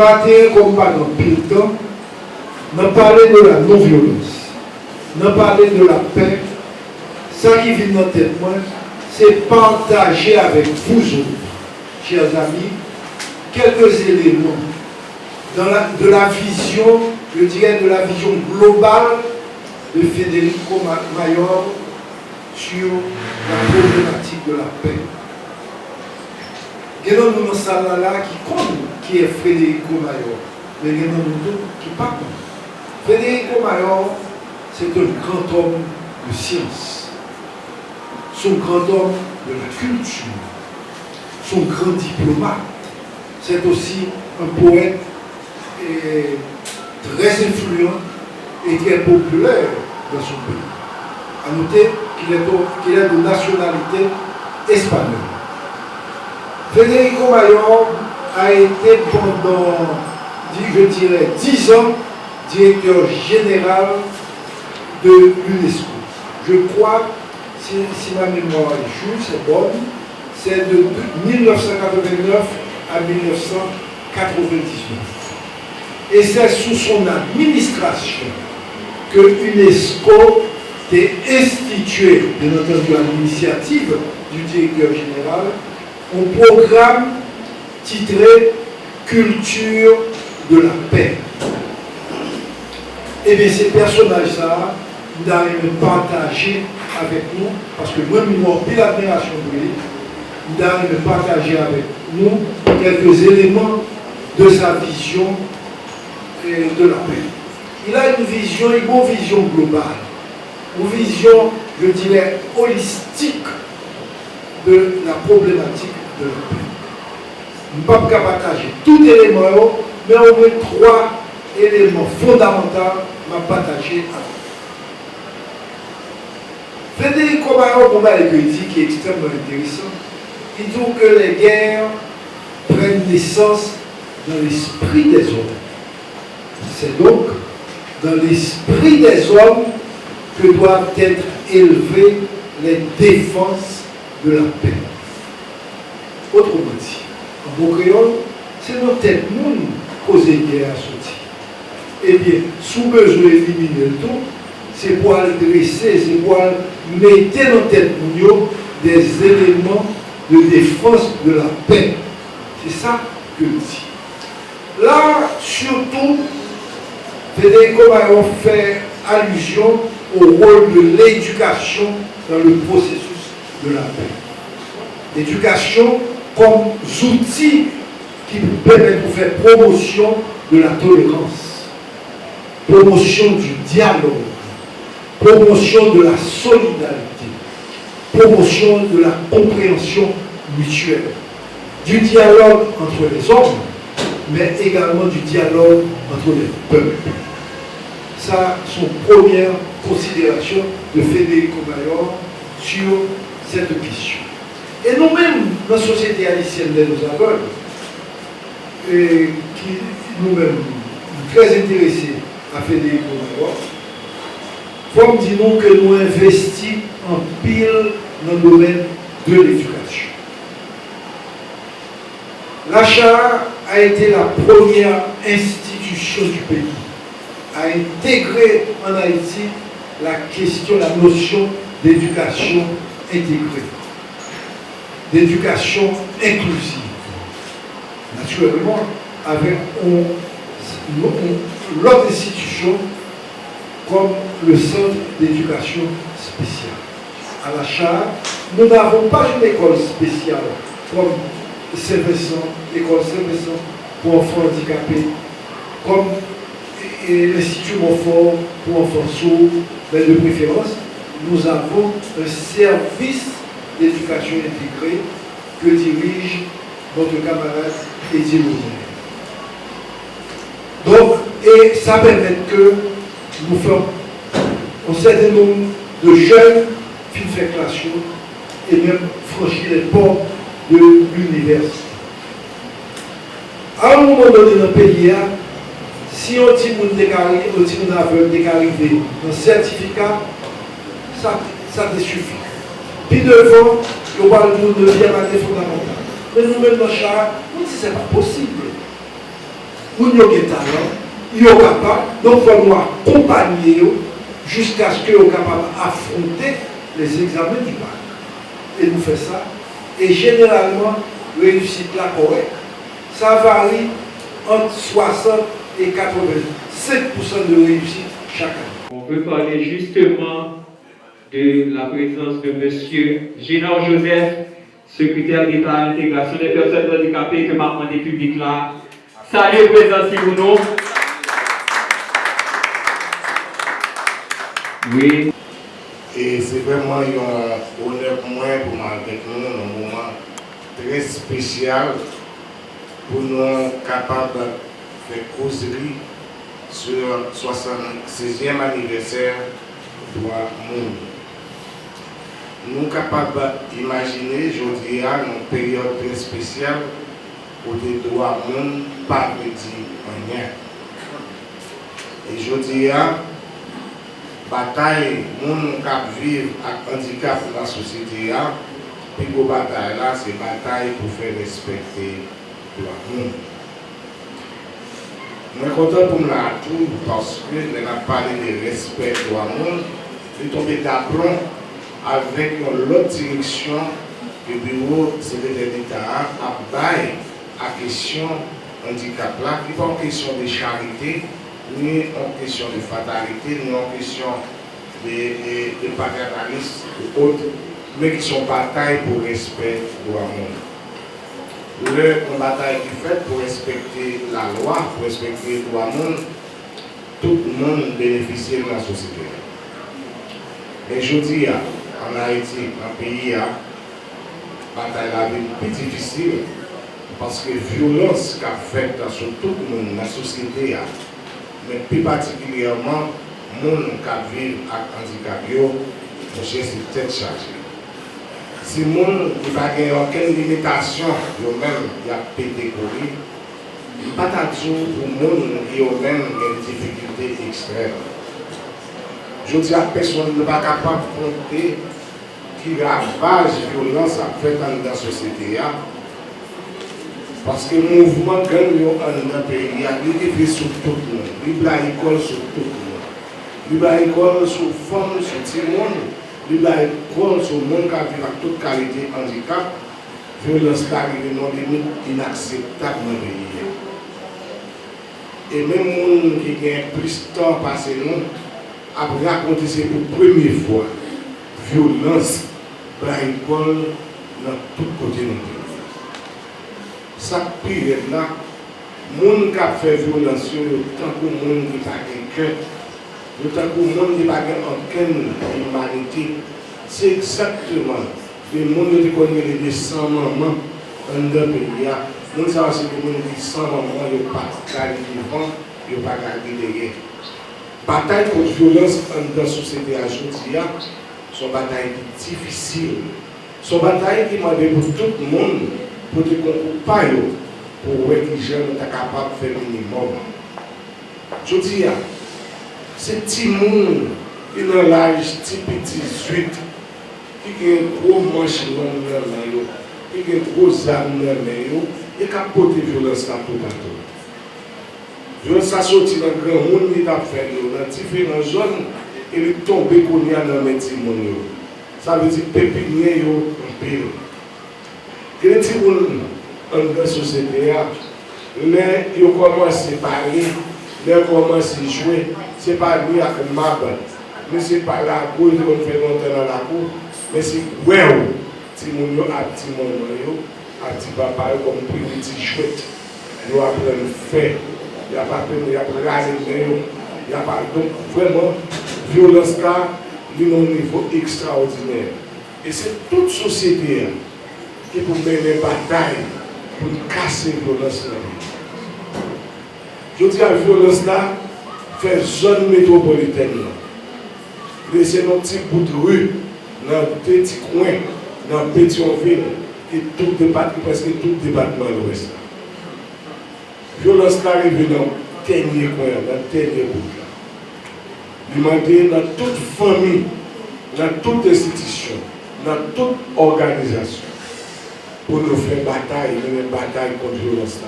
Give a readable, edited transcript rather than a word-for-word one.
matin, comme pas dans pile temps, nous parler de la non-violence, nous parler de la paix. Ça qui vient dans tête moi, c'est partager avec vous autres, chers amis, quelques éléments de la vision, je dirais de la vision globale de Federico Mayor sur la problématique de la paix. Il y a nous dans salle là qui compte qui est Federico Mayor, mais il y a nous qui ne pas compte. Federico Mayor, c'est un grand homme de science, son grand homme de la culture, son grand diplomate. C'est aussi un poète très influent et très populaire dans son pays. À noter qu'il est de nationalité espagnole. Federico Mayor a été pendant, je dirais, 10 ans directeur général de l'UNESCO. Je crois, si ma mémoire est juste, c'est bonne, c'est de 1989 à 1999. Et c'est sous son administration que l'UNESCO a institué, bien entendu à l'initiative du directeur général, un programme titré Culture de la paix. Et bien ces personnages-là, nous avons partagé avec nous, parce que moi, nous avons pris l'admiration de lui, nous avons partagé avec nous quelques éléments de sa vision de la paix. Il a une vision globale, une vision, je dirais, holistique de la problématique de la paix. Nous ne pouvons pas partager tout élément, mais au moins 3 éléments fondamentaux à partager avec. Federico Mayor, qui est extrêmement intéressant, il dit que les guerres prennent naissance dans l'esprit des hommes. C'est donc dans l'esprit des hommes que doivent être élevées les défenses de la paix. Autrement dit, en beau créole, c'est notre tête monde causer guerre à sortir. Eh bien, sous besoin d'éliminer le tout, c'est pour dresser, c'est pour mettre dans tête monde des éléments de défense de la paix. C'est ça que je dis. Là, surtout, Federico Mayor fait allusion au rôle de l'éducation dans le processus de la paix. L'éducation comme outil qui nous permet de faire promotion de la tolérance, promotion du dialogue, promotion de la solidarité, promotion de la compréhension mutuelle, du dialogue entre les hommes, mais également du dialogue entre les peuples. Ça, son première considération de Federico Mayor sur cette question. Et nous-mêmes, dans la société haïtienne de nos aveugles, qui nous-mêmes très intéressés à Federico Mayor, faut me dire que nous investissons en pile dans le domaine de l'éducation. L'Achara a été la première institution du pays à intégrer en Haïti la question, la notion d'éducation intégrée, d'éducation inclusive. Naturellement, avec l'autre institution comme le centre d'éducation spéciale. À l'Achara, nous n'avons pas une école spéciale comme Saint-Vincent, l'école Saint-Vincent pour enfants handicapés, comme l'Institut Montfort pour enfants sourds, mais de préférence, nous avons un service d'éducation intégrée que dirige notre camarade Eddie Rosaire. Donc, et ça permet que nous faisons un certain nombre de jeunes qui font classe et même franchir les portes de l'université. À un moment donné dans le pays, si on dit qu'on est arrivé dans le certificat, ça te suffit. Puis devant, on parle de 9e année fondamentale. Mais nous-mêmes dans Chara, on dit que ce n'est pas possible. Moun yo gen talent, ils sont capables, donc il faut accompagner jusqu'à ce qu'ils soient capables d'affronter les examens du bac. Et nous faisons ça. Et généralement, réussite là correcte. Ça varie entre 60 et 85% de réussite chaque année. On veut parler justement de la présence de M. Génard Joseph, secrétaire d'État à l'intégration des personnes handicapées que m'a demandé public là. Salut, présence pour nous. Oui. Et c'est vraiment un honneur pour moi pour avec nous dans un moment très spécial pour nous capables de faire causerie sur le 76e anniversaire de droit monde. Nous sommes capables d'imaginer aujourd'hui une période très spéciale où les droits monde pas de dire rien. Et aujourd'hui, bataille moun k'ap vivre avec handicap dans la société a, puis la bataille là c'est bataille pour faire respecter le monde. Je suis content pour me la tout parce que nous avons parlé de respect de monde, nous sommes tombés d'aplomb avec une autre direction que le bureau secrétaire d'État a baillé à question handicap là, qui n'est pas une question de charité, ni en question de fatalité, ni en question de paternalisme ou autres, mais qui sont bataille pour respect de la monde. Une bataille qui est faite pour respecter la loi, pour respecter le droit monde, tout le monde bénéficie de la société. Et je dis, en Haïti, dans le pays, la bataille est plus difficile parce que la violence qu'a faite sur tout le monde, dans la société, mais plus particulièrement, les gens qui vivent avec handicap, c'est tête chargée. Si les gens qui n'ont aucune limitation, eux-mêmes, ils ont pété pour lui, il n'y a pas de pour les gens qui ont même des difficultés extrêmes. Je dis à personne ne pas capable de compter qui ravage la violence faite dans la société. Parce que le mouvement gang dans le pays, il est sur tout le monde. Il a école sur tout le monde. Il a école sur les femmes, sur tout le monde. Il a école sur le monde qui vit avec toute qualité de handicap. La violence qui arrive dans des limites inacceptables dans le pays. Et même les gens qui ont plus de temps passé, après raconter c'est pour la première fois. Violence, la école dans tout côté de notre pays. Cette période-là, les gens qui ont fait violence, tant que les gens qui n'ont pas de cœur, tant que les gens qui n'ont pas aucune humanité, c'est exactement les gens qui connaissent les 100 mamans dans le pays. Nous savons que les gens qui 100 mamans, ils n'ont pas gardé devant, ils n'ont pas gardé derrière. La bataille contre la violence dans la société aujourd'hui, c'est une bataille difficile. C'est une bataille qui m'a demandé pour tout le monde. Pour te comprendre, pour voir que les gens sont capables de faire le minimum. Je dis, c'est petit monde qui dans l'âge petit 18, qui a un gros manche dans le main, qui a un gros arme dans le main, et qui a porté violence dans tout partout. Violence a sorti dans le grand monde, il a fait dans différentes zones, et il est tombé dans le petit monde. Ça veut dire pépinier en pile. Les petits gens dans la société, ils commencent à se parler, ils commencent à jouer. Ce n'est pas lui avec une map, mais ce n'est pas la cour, ils vont faire monter dans la cour, mais c'est wow, petit monde à petit monde, à petit papa, comme une petite chouette. Ils apprennent à faire, ils apprennent à raser, ils apprennent. Donc vraiment, violence là, il y a un niveau extraordinaire. Et c'est toute société qui pour mener une bataille pour casser la violence là. Je dis à la violence là, faire zone métropolitaine. Laisser nos petits bouts de rue, dans des petits coins, dans des petites villes, et tout département, presque tout département de l'Ouest. La violence là arrive dans le dernier coin, dans le dernier bout. Demander dans toute famille, dans toute institution, dans toute organisation, pour nous faire bataille, une bataille contre la violence.